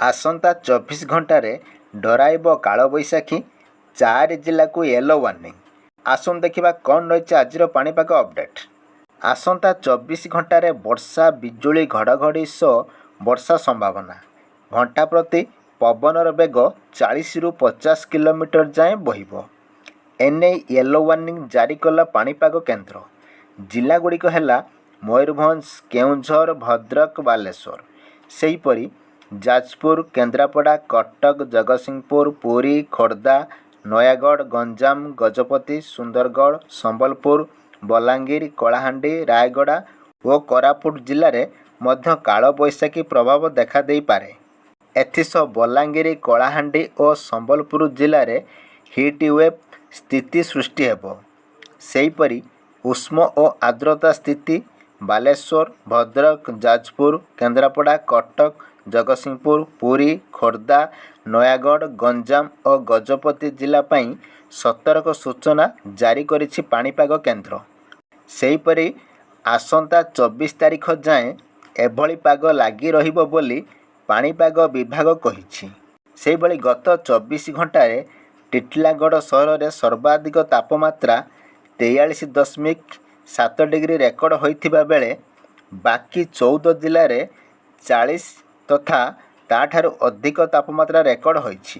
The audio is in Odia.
ଆସନ୍ତା 24 ଘଣ୍ଟାରେ ଡରାଇବ କାଳବୈଶାଖୀ, 4 ଜିଲ୍ଲାକୁ ୟେଲୋ ୱାର୍ଣ୍ଣିଂ। ଆସନ୍ତୁ ଦେଖିବା କ'ଣ ରହିଛି ଆଜିର ପାଣିପାଗ ଅପଡେଟ୍। ଆସନ୍ତା 24 ଘଣ୍ଟାରେ ବର୍ଷା, ବିଜୁଳି ଘଡ଼ଘଡ଼ି ସହ ବର୍ଷା ସମ୍ଭାବନା। ଘଣ୍ଟା ପ୍ରତି ପବନର ବେଗ 40ରୁ 50 କିଲୋମିଟର ଯାଏଁ ବହିବ। ଏନେଇ ୟେଲୋ ୱାର୍ଣ୍ଣିଂ ଜାରି କଲା ପାଣିପାଗ କେନ୍ଦ୍ର। ଜିଲ୍ଲାଗୁଡ଼ିକ ହେଲା ମୟୂରଭଞ୍ଜ, କେଉଁଝର, ଭଦ୍ରକ, ବାଲେଶ୍ୱର। ସେହିପରି ଯାଜପୁର, କେନ୍ଦ୍ରାପଡ଼ା, କଟକ, ଜଗତସିଂହପୁର, ପୁରୀ, ଖୋର୍ଦ୍ଧା, ନୟାଗଡ଼, ଗଞ୍ଜାମ, ଗଜପତି, ସୁନ୍ଦରଗଡ଼, ସମ୍ବଲପୁର, ବଲାଙ୍ଗୀର, କଳାହାଣ୍ଡି, ରାୟଗଡ଼ା ଓ କୋରାପୁଟ ଜିଲ୍ଲାରେ ମଧ୍ୟ କାଳବୈଶାଖୀ ପ୍ରଭାବ ଦେଖାଦେଇପାରେ। ଏଥିସହ ବଲାଙ୍ଗୀର, କଳାହାଣ୍ଡି ଓ ସମ୍ବଲପୁର ଜିଲ୍ଲାରେ ହିଟ୍ ୱେଭ୍ ସ୍ଥିତି ସୃଷ୍ଟି ହେବ। ସେହିପରି ଉଷ୍ମ ଓ ଆର୍ଦ୍ରତା ସ୍ଥିତି ବାଲେଶ୍ୱର, ଭଦ୍ରକ, ଯାଜପୁର, କେନ୍ଦ୍ରାପଡ଼ା, କଟକ, ଜଗତସିଂହପୁର, ପୁରୀ, ଖୋର୍ଦ୍ଧା, ନୟାଗଡ଼, ଗଞ୍ଜାମ ଓ ଗଜପତି ଜିଲ୍ଲା ପାଇଁ ସତର୍କ ସୂଚନା ଜାରି କରିଛି ପାଣିପାଗ କେନ୍ଦ୍ର। ସେହିପରି ଆସନ୍ତା 24 ତାରିଖ ଯାଏଁ ଏଭଳି ପାଗ ଲାଗି ରହିବ ବୋଲି ପାଣିପାଗ ବିଭାଗ କହିଛି। ସେହିଭଳି ଗତ 24 ଘଣ୍ଟାରେ ଟିଟିଲାଗଡ଼ ସହରରେ ସର୍ବାଧିକ ତାପମାତ୍ରା 43.7 ଡିଗ୍ରୀ ରେକର୍ଡ ହୋଇଥିବା ବେଳେ ବାକି 14 ଜିଲ୍ଲାରେ 40 ତଥା ତାଠାରୁ ଅଧିକ ତାପମାତ୍ରା ରେକର୍ଡ ହୋଇଛି।